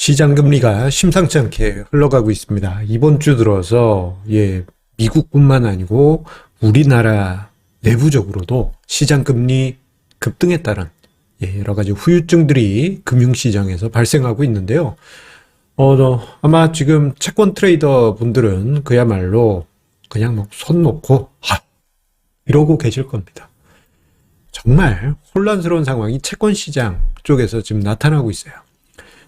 시장 금리가 심상치 않게 흘러가고 있습니다. 이번 주 들어서 미국뿐만 아니고 우리나라 내부적으로도 시장 금리 급등에 따른 여러 가지 후유증들이 금융시장에서 발생하고 있는데요. 아마 지금 채권 트레이더 분들은 그야말로 그냥 손 놓고 이러고 계실 겁니다. 정말 혼란스러운 상황이 채권 시장 쪽에서 지금 나타나고 있어요.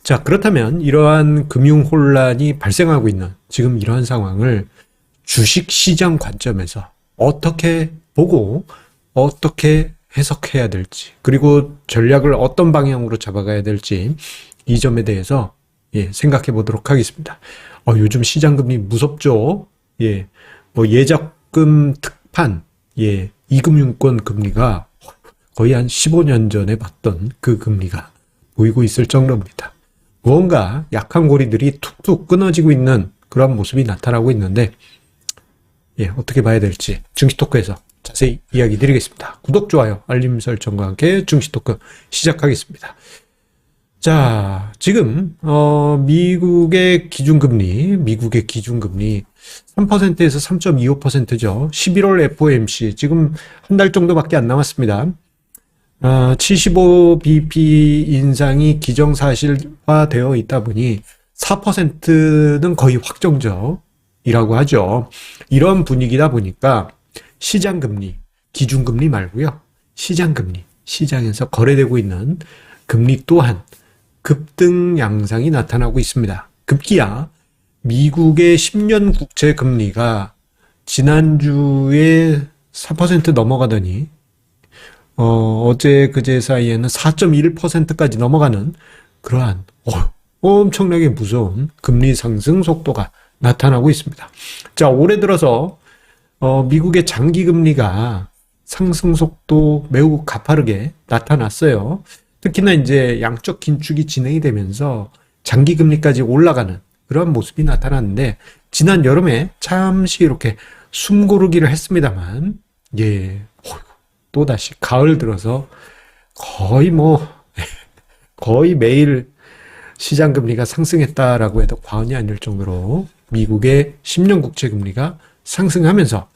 자, 그렇다면 이러한 금융 혼란이 발생하고 있는 지금 이러한 상황을 주식시장 관점에서 어떻게 보고 어떻게 해석해야 될지, 그리고 전략을 어떤 방향으로 잡아가야 될지 이 점에 대해서 생각해 보도록 하겠습니다. 요즘 시장금리 무섭죠? 예적금 특판, 이금융권 금리가 거의 한 15년 전에 봤던 그 금리가 보이고 있을 정도입니다. 무언가 약한 고리들이 툭툭 끊어지고 있는 그런 모습이 나타나고 있는데 어떻게 봐야 될지 증시토크에서 자세히 이야기 드리겠습니다. 구독, 좋아요, 알림 설정과 함께 증시토크 시작하겠습니다. 자, 지금 미국의 기준금리 3%에서 3.25%죠. 11월 FOMC 지금 한 달 정도밖에 안 남았습니다. 75bp 인상이 기정사실화되어 있다 보니 4%는 거의 확정적이라고 하죠. 이런 분위기다 보니까 시장금리, 기준금리 말고요. 시장금리, 시장에서 거래되고 있는 금리 또한 급등 양상이 나타나고 있습니다. 급기야 미국의 10년 국채 금리가 지난주에 4% 넘어가더니 어제 그제 사이에는 4.1%까지 넘어가는 그러한 엄청나게 무서운 금리 상승 속도가 나타나고 있습니다. 자, 올해 들어서 미국의 장기 금리가 상승 속도 매우 가파르게 나타났어요. 특히나 이제 양적 긴축이 진행이 되면서 장기 금리까지 올라가는 그런 모습이 나타났는데, 지난 여름에 잠시 이렇게 숨 고르기를 했습니다만 또다시 가을 들어서 거의 매일 시장 금리가 상승했다라고 해도 과언이 아닐 정도로 미국의 10년 국채 금리가 상승하면서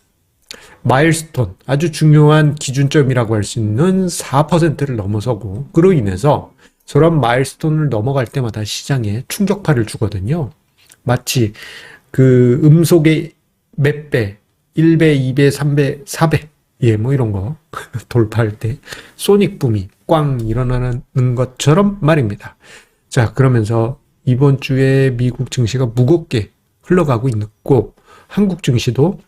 마일스톤, 아주 중요한 기준점이라고 할 수 있는 4%를 넘어서고, 그로 인해서 저런 마일스톤을 넘어갈 때마다 시장에 충격파를 주거든요. 마치 그 음속의 몇 배, 1배, 2배, 3배, 4배 이런 거 돌파할 때 소닉붐이 꽝 일어나는 것처럼 말입니다. 자, 그러면서 이번 주에 미국 증시가 무겁게 흘러가고 있고 한국 증시도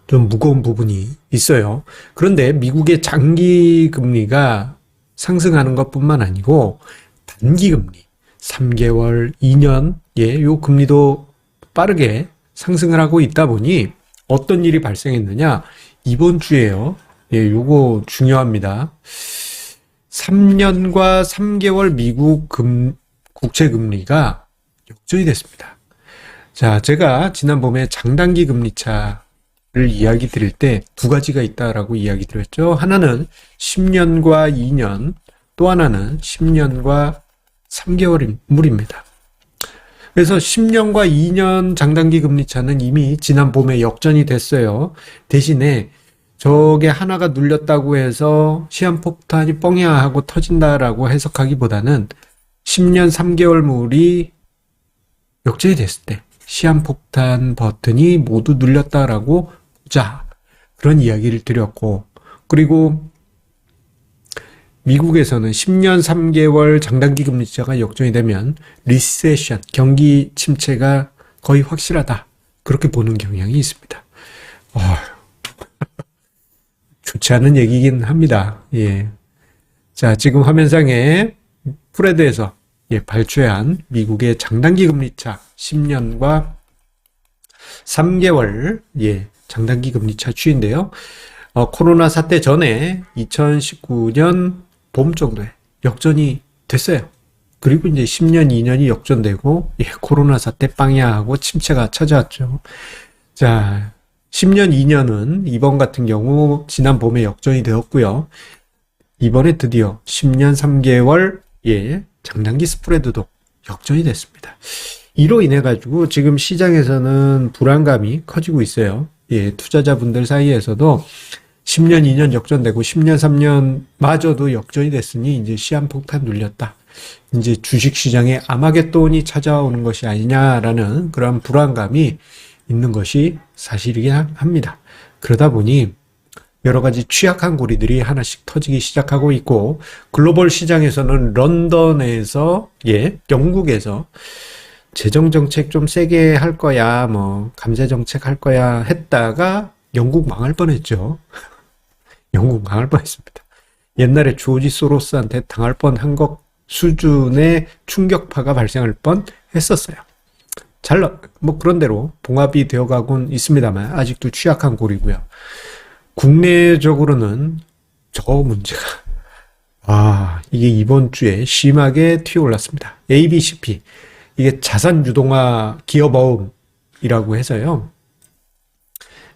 좀 무거운 부분이 있어요. 그런데 미국의 장기 금리가 상승하는 것뿐만 아니고 단기 금리 3개월, 2년 요 금리도 빠르게 상승을 하고 있다 보니 어떤 일이 발생했느냐? 이번 주에요. 요거 중요합니다. 3년과 3개월 미국 국채 금리가 역전이 됐습니다. 자, 제가 지난 봄에 장단기 금리차를 이야기 드릴 때 두 가지가 있다라고 이야기 드렸죠. 하나는 10년과 2년, 또 하나는 10년과 3개월물입니다. 그래서 10년과 2년 장단기 금리차는 이미 지난 봄에 역전이 됐어요. 대신에 저게 하나가 눌렸다고 해서 시한폭탄이 뻥이야 하고 터진다라고 해석하기보다는 10년 3개월물이 역전이 됐을 때 시한폭탄 버튼이 모두 눌렸다라고 보자, 그런 이야기를 드렸고, 그리고 미국에서는 10년 3개월 장단기 금리차가 역전이 되면 리세션, 경기 침체가 거의 확실하다, 그렇게 보는 경향이 있습니다. 좋지 않은 얘기긴 합니다. 자, 지금 화면상에 프레드에서 발표한 미국의 장단기 금리차 10년과 3개월 장단기 금리차 추이인데요. 코로나 사태 전에 2019년 봄 정도에 역전이 됐어요. 그리고 이제 10년, 2년이 역전되고 코로나 사태 빵야 하고 침체가 찾아왔죠. 자, 10년, 2년은 이번 같은 경우 지난 봄에 역전이 되었고요. 이번에 드디어 10년 3개월 장단기 스프레드도 역전이 됐습니다. 이로 인해 가지고 지금 시장에서는 불안감이 커지고 있어요. 예, 투자자분들 사이에서도 10년, 2년 역전되고 10년, 3년 마저도 역전이 됐으니 이제 시한폭탄 눌렸다. 이제 주식시장에 아마겟돈이 찾아오는 것이 아니냐라는 그런 불안감이 있는 것이 사실이긴 합니다. 그러다 보니 여러 가지 취약한 고리들이 하나씩 터지기 시작하고 있고, 글로벌 시장에서는 런던에서, 예, 영국에서 재정정책 좀 세게 할 거야, 뭐, 감세정책 할 거야 했다가 영국 망할 뻔했죠. 영국 망할 뻔했습니다. 옛날에 조지 소로스한테 당할 뻔한 것 수준의 충격파가 발생할 뻔했었어요. 뭐 그런 대로 봉합이 되어가곤 있습니다만 아직도 취약한 고리고요. 국내적으로는 저 문제가 이게 이번 주에 심하게 튀어올랐습니다. ABCP 이게 자산 유동화 기업어음이라고 해서요.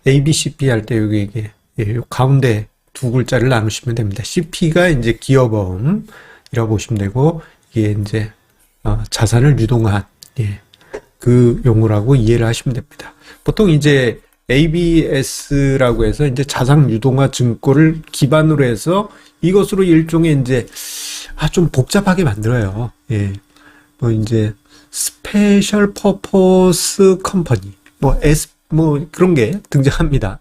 ABCP 할 때 여기 이게 가운데 두 글자를 나누시면 됩니다. CP가 이제 기업어음이라고 보시면 되고 이게 이제 자산을 유동한 그 용어라고 이해를 하시면 됩니다. 보통 이제 ABS라고 해서 이제 자산 유동화 증권을 기반으로 해서 이것으로 일종의 이제 좀 복잡하게 만들어요. 예. 뭐 이제 스페셜 퍼포스 컴퍼니 뭐 그런 게 등장합니다.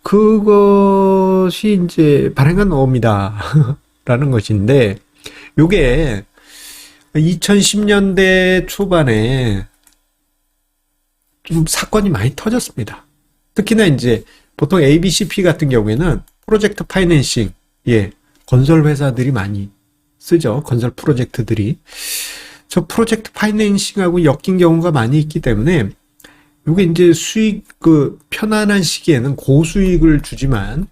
그것이 이제 발행한 어음이다 라는 것인데 요게 2010년대 초반에 좀 사건이 많이 터졌습니다. 특히나 이제 보통 ABCP 같은 경우에는 프로젝트 파이낸싱, 건설 회사들이 많이 쓰죠. 건설 프로젝트들이. 저 프로젝트 파이낸싱하고 엮인 경우가 많이 있기 때문에 이게 이제 수익, 편안한 시기에는 고수익을 주지만,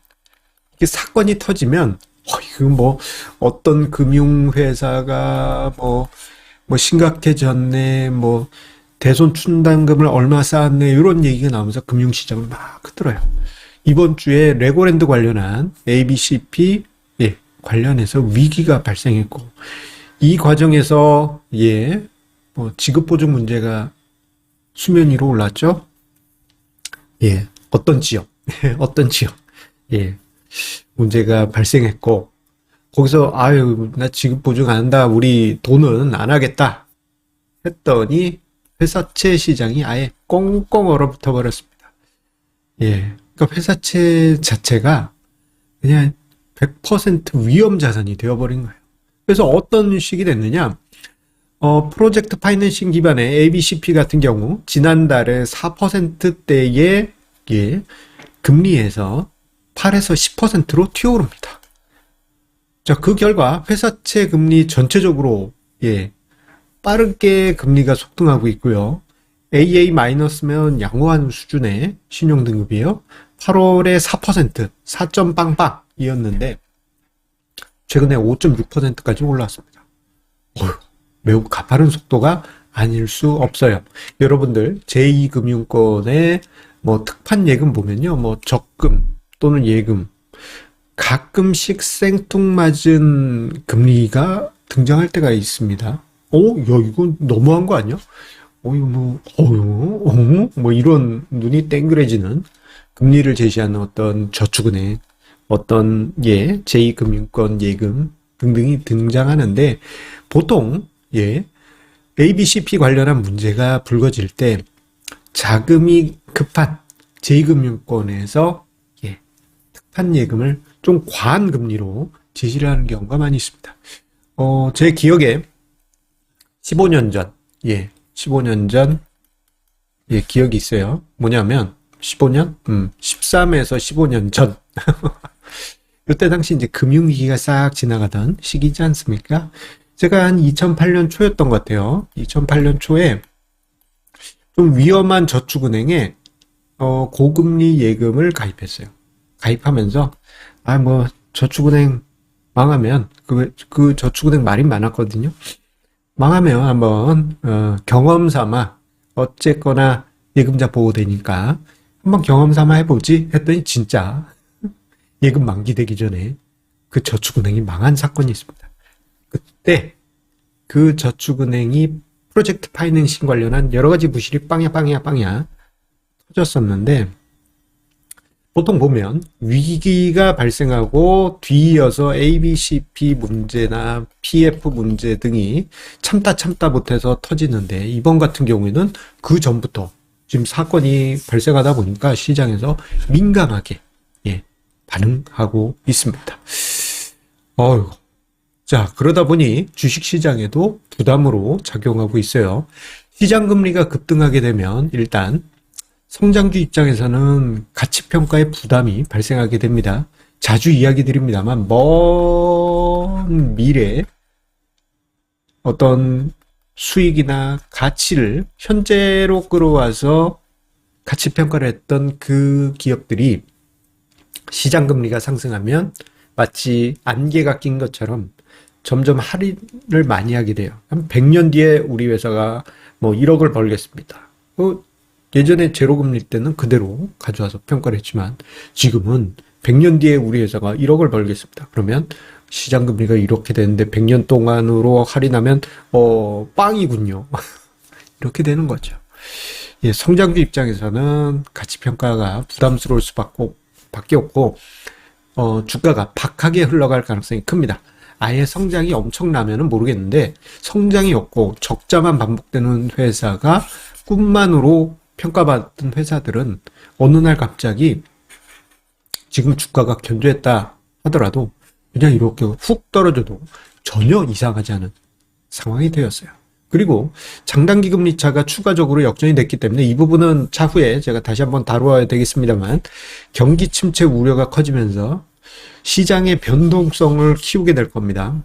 이게 사건이 터지면, 이거 뭐, 어떤 금융회사가 뭐 심각해졌네, 뭐, 대손 충당금을 얼마 쌓았네, 이런 얘기가 나오면서 금융시장을 막 흔들어요. 이번 주에 레고랜드 관련한 ABCP, 관련해서 위기가 발생했고, 이 과정에서, 지급보증 문제가 수면 위로 올랐죠? 어떤 지역, 문제가 발생했고, 거기서, 나 지급 보증 안 한다, 우리 돈은 안 하겠다, 했더니, 회사채 시장이 아예 꽁꽁 얼어붙어 버렸습니다. 그러니까 회사채 자체가 그냥 100% 위험 자산이 되어버린 거예요. 그래서 어떤 식이 됐느냐, 프로젝트 파이낸싱 기반의 ABCP 같은 경우 지난달에 4%대의 금리에서 8에서 10%로 튀어오릅니다. 자, 그 결과 회사채 금리 전체적으로 빠르게 금리가 속등하고 있고요. AA-면 양호한 수준의 신용등급이에요. 8월에 4%, 4점 빵빵이었는데 최근에 5.6%까지 올라왔습니다. 매우 가파른 속도가 아닐 수 없어요. 여러분들 제2금융권의 뭐 특판 예금 보면요, 뭐 적금 또는 예금 가끔씩 생뚱맞은 금리가 등장할 때가 있습니다. 이거 너무한 거 아니야? 뭐 이런 눈이 땡그레지는 금리를 제시하는 어떤 저축은행, 어떤 제2금융권 예금 등등이 등장하는데 보통 ABCP 관련한 문제가 불거질 때 자금이 급한 제2금융권에서 특판 예금을 좀 과한 금리로 제시를 하는 경우가 많이 있습니다. 제 기억에 15년 전, 15년 전, 기억이 있어요. 뭐냐면, 15년? 13에서 15년 전. 이때 당시 이제 금융위기가 싹 지나가던 시기지 않습니까? 제가 한 2008년 초였던 것 같아요. 2008년 초에 좀 위험한 저축은행에, 고금리 예금을 가입했어요. 가입하면서, 저축은행 망하면, 그 저축은행 말이 많았거든요. 망하면 한번 경험 삼아 어쨌거나 예금자 보호되니까 한번 경험 삼아 해보지 했더니 진짜 예금 만기되기 전에 그 저축은행이 망한 사건이 있습니다. 그때 그 저축은행이 프로젝트 파이낸싱 관련한 여러 가지 부실이 빵야 터졌었는데, 보통 보면 위기가 발생하고 뒤이어서 ABCP 문제나 PF 문제 등이 참다 못해서 터지는데, 이번 같은 경우에는 그 전부터 지금 사건이 발생하다 보니까 시장에서 민감하게 반응하고 있습니다. 자, 그러다 보니 주식시장에도 부담으로 작용하고 있어요. 시장금리가 급등하게 되면 일단 성장주 입장에서는 가치평가의 부담이 발생하게 됩니다. 자주 이야기 드립니다만 먼 미래 어떤 수익이나 가치를 현재로 끌어와서 가치평가를 했던 그 기업들이 시장금리가 상승하면 마치 안개가 낀 것처럼 점점 할인을 많이 하게 돼요. 한 100년 뒤에 우리 회사가 뭐 1억을 벌겠습니다. 예전에 제로금리 때는 그대로 가져와서 평가를 했지만 지금은 100년 뒤에 우리 회사가 1억을 벌겠습니다. 그러면 시장금리가 이렇게 되는데 100년 동안으로 할인하면 빵이군요. 이렇게 되는 거죠. 예, 성장주 입장에서는 가치평가가 부담스러울 수밖에 없고 주가가 박하게 흘러갈 가능성이 큽니다. 아예 성장이 엄청나면은 모르겠는데 성장이 없고 적자만 반복되는 회사가 꿈만으로 평가받은 회사들은 어느 날 갑자기 지금 주가가 견조했다 하더라도 그냥 이렇게 훅 떨어져도 전혀 이상하지 않은 상황이 되었어요. 그리고 장단기 금리 차가 추가적으로 역전이 됐기 때문에 이 부분은 차후에 제가 다시 한번 다루어야 되겠습니다만 경기 침체 우려가 커지면서 시장의 변동성을 키우게 될 겁니다.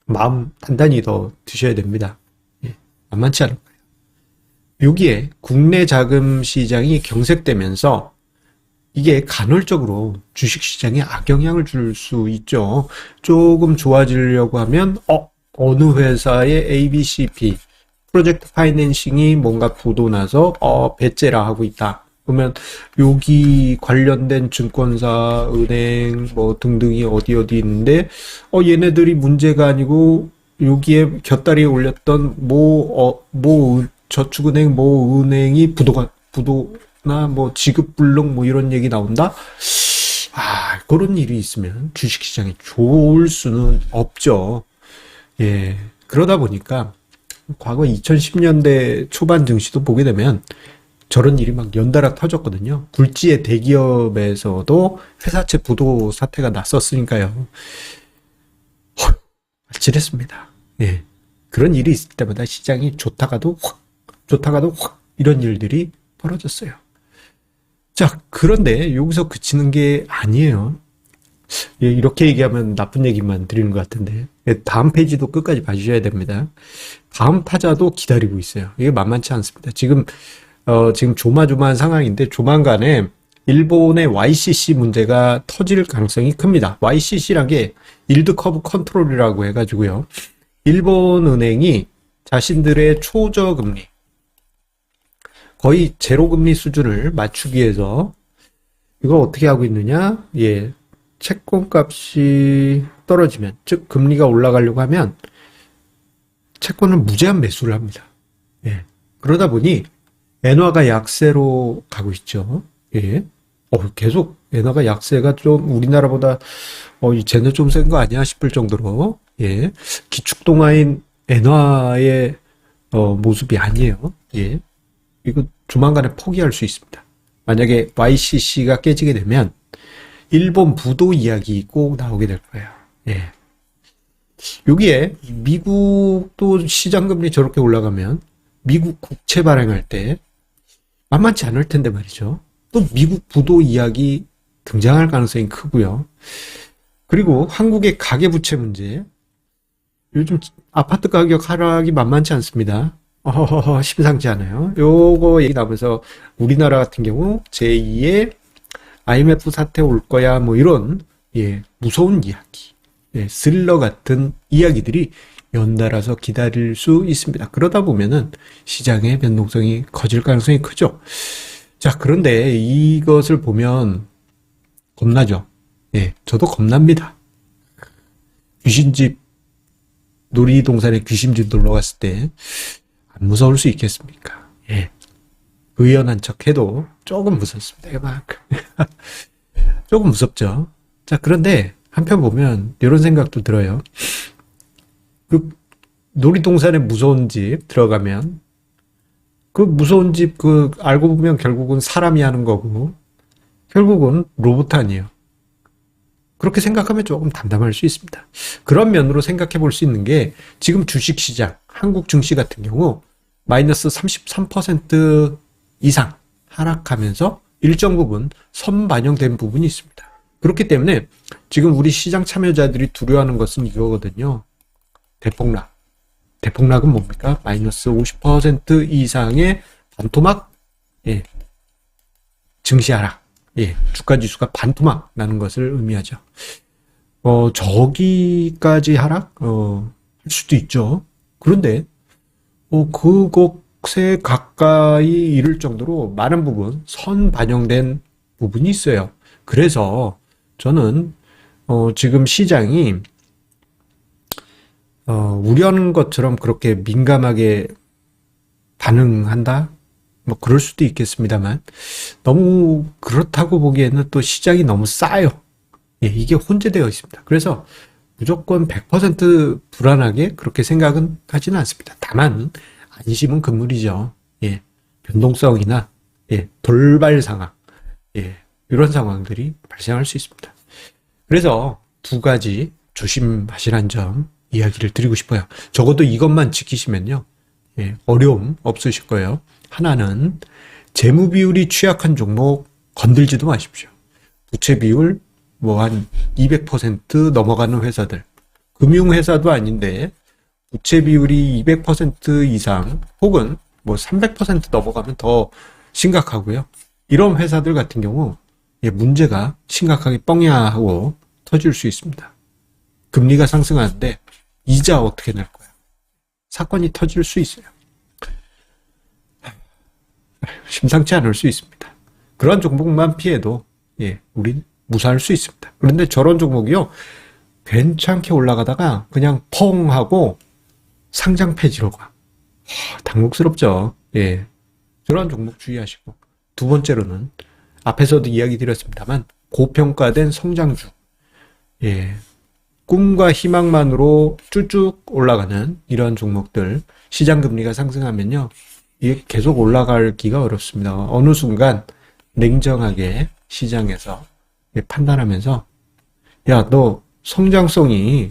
마음 단단히 더 드셔야 됩니다. 만만치 않을 거예요. 여기에 국내 자금 시장이 경색되면서 이게 간헐적으로 주식시장에 악영향을 줄 수 있죠. 조금 좋아지려고 하면 어느 회사의 ABCP 프로젝트 파이낸싱이 뭔가 부도나서 배째라 하고 있다. 그러면 여기 관련된 증권사, 은행 뭐 등등이 어디 있는데 얘네들이 문제가 아니고 여기에 곁다리에 올렸던 저축은행 은행이 부도나 뭐 지급불능 뭐 이런 얘기 나온다. 그런 일이 있으면 주식시장이 좋을 수는 없죠. 예, 그러다 보니까 과거 2010년대 초반 증시도 보게 되면 저런 일이 막 연달아 터졌거든요. 굴지의 대기업에서도 회사채 부도 사태가 났었으니까요. 아찔했습니다. 예, 그런 일이 있을 때마다 시장이 좋다가도 확 이런 일들이 벌어졌어요. 자, 그런데 여기서 그치는 게 아니에요. 예, 이렇게 얘기하면 나쁜 얘기만 드리는 것 같은데 다음 페이지도 끝까지 봐주셔야 됩니다. 다음 타자도 기다리고 있어요. 이게 만만치 않습니다. 지금 조마조마한 상황인데 조만간에 일본의 YCC 문제가 터질 가능성이 큽니다. YCC란 게 일드 커브 컨트롤이라고 해가지고요. 일본 은행이 자신들의 초저금리 거의 제로금리 수준을 맞추기 위해서 이걸 어떻게 하고 있느냐? 예, 채권값이 떨어지면, 즉 금리가 올라가려고 하면 채권을 무제한 매수를 합니다. 예, 그러다 보니 엔화가 약세로 가고 있죠. 예, 계속 엔화가 약세가 좀 우리나라보다 쟤네 좀 센 거 아니야 싶을 정도로 예, 기축통화인 엔화의 모습이 아니에요. 예, 이거 조만간에 포기할 수 있습니다. 만약에 YCC가 깨지게 되면 일본 부도 이야기 꼭 나오게 될 거예요. 예. 여기에 미국도 시장금리 저렇게 올라가면 미국 국채 발행할 때 만만치 않을 텐데 말이죠. 또 미국 부도 이야기 등장할 가능성이 크고요. 그리고 한국의 가계부채 문제. 요즘 아파트 가격 하락이 만만치 않습니다. 심상치 않아요. 요거 얘기 나오면서 우리나라 같은 경우 제2의 IMF 사태 올 거야 뭐 이런 무서운 이야기, 스릴러 같은 이야기들이 연달아서 기다릴 수 있습니다. 그러다 보면은 시장의 변동성이 커질 가능성이 크죠. 자, 그런데 이것을 보면 겁나죠. 예, 저도 겁납니다. 귀신집 놀이동산에 귀신들 놀러 갔을 때 안 무서울 수 있겠습니까? 예. 의연한 척 해도 조금 무섭습니다. 이만큼. 조금 무섭죠. 자, 그런데 한편 보면 이런 생각도 들어요. 그 놀이동산에 무서운 집 들어가면 그 무서운 집 알고 보면 결국은 사람이 하는 거고 결국은 로봇 아니에요. 그렇게 생각하면 조금 담담할 수 있습니다. 그런 면으로 생각해 볼 수 있는 게 지금 주식시장, 한국 증시 같은 경우 마이너스 33% 이상 하락하면서 일정 부분 선반영된 부분이 있습니다. 그렇기 때문에 지금 우리 시장 참여자들이 두려워하는 것은 이거거든요. 대폭락. 대폭락은 뭡니까? 마이너스 50% 이상의 반토막, 예, 증시 하락, 예, 주가 지수가 반토막 나는 것을 의미하죠. 저기까지 하락, 할 수도 있죠. 그런데, 그곳에 가까이 이를 정도로 많은 부분, 선반영된 부분이 있어요. 그래서 저는, 지금 시장이, 우려하는 것처럼 그렇게 민감하게 반응한다? 뭐 그럴 수도 있겠습니다만 너무 그렇다고 보기에는 또 시장이 너무 싸요. 예, 이게 혼재되어 있습니다. 그래서 무조건 100% 불안하게 그렇게 생각은 하지는 않습니다. 다만 안심은 금물이죠. 예, 변동성이나 예, 돌발 상황, 예, 이런 상황들이 발생할 수 있습니다. 그래서 두 가지 조심하시라는 점 이야기를 드리고 싶어요. 적어도 이것만 지키시면요, 예, 어려움 없으실 거예요. 하나는 재무 비율이 취약한 종목 건들지도 마십시오. 부채 비율 뭐 한 200% 넘어가는 회사들, 금융회사도 아닌데 부채 비율이 200% 이상 혹은 뭐 300% 넘어가면 더 심각하고요. 이런 회사들 같은 경우 문제가 심각하게 뻥야 하고 터질 수 있습니다. 금리가 상승하는데 이자 어떻게 낼 거야? 사건이 터질 수 있어요. 심상치 않을 수 있습니다. 그런 종목만 피해도 우린 무사할 수 있습니다. 그런데 저런 종목이요, 괜찮게 올라가다가 그냥 펑 하고 상장 폐지로 가. 당혹스럽죠. 예, 저런 종목 주의하시고, 두 번째로는 앞에서도 이야기 드렸습니다만 고평가된 성장주, 예, 꿈과 희망만으로 쭉쭉 올라가는 이런 종목들, 시장 금리가 상승하면요, 이게 계속 올라갈 기가 어렵습니다. 어느 순간 냉정하게 시장에서 판단하면서, 야, 너 성장성이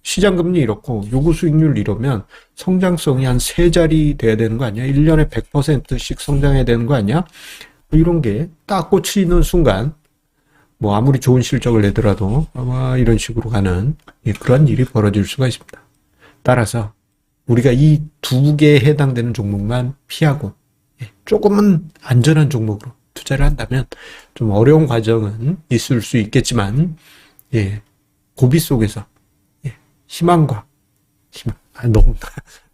시장금리 이렇고 요구 수익률 이러면 성장성이 한 3자리 돼야 되는 거 아니야? 1년에 100%씩 성장해야 되는 거 아니야? 이런 게 딱 꽂히는 순간 뭐 아무리 좋은 실적을 내더라도 아마 이런 식으로 가는 그런 일이 벌어질 수가 있습니다. 따라서 우리가 이 두 개에 해당되는 종목만 피하고 조금은 안전한 종목으로 투자를 한다면 좀 어려운 과정은 있을 수 있겠지만, 예, 고비 속에서 희망과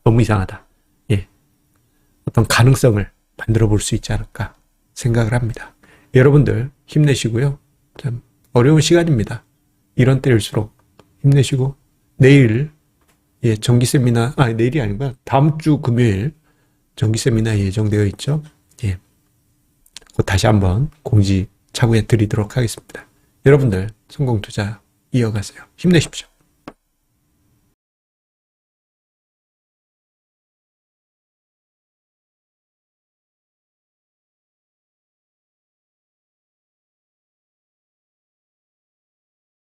너무 이상하다. 예, 어떤 가능성을 만들어 볼 수 있지 않을까 생각을 합니다. 여러분들 힘내시고요. 참 어려운 시간입니다. 이런 때일수록 힘내시고, 내일 정기 세미나, 내일이 아니고 다음 주 금요일 정기 세미나 예정되어 있죠. 예, 곧 다시 한번 공지 차후에 드리도록 하겠습니다. 여러분들 성공 투자 이어가세요. 힘내십시오.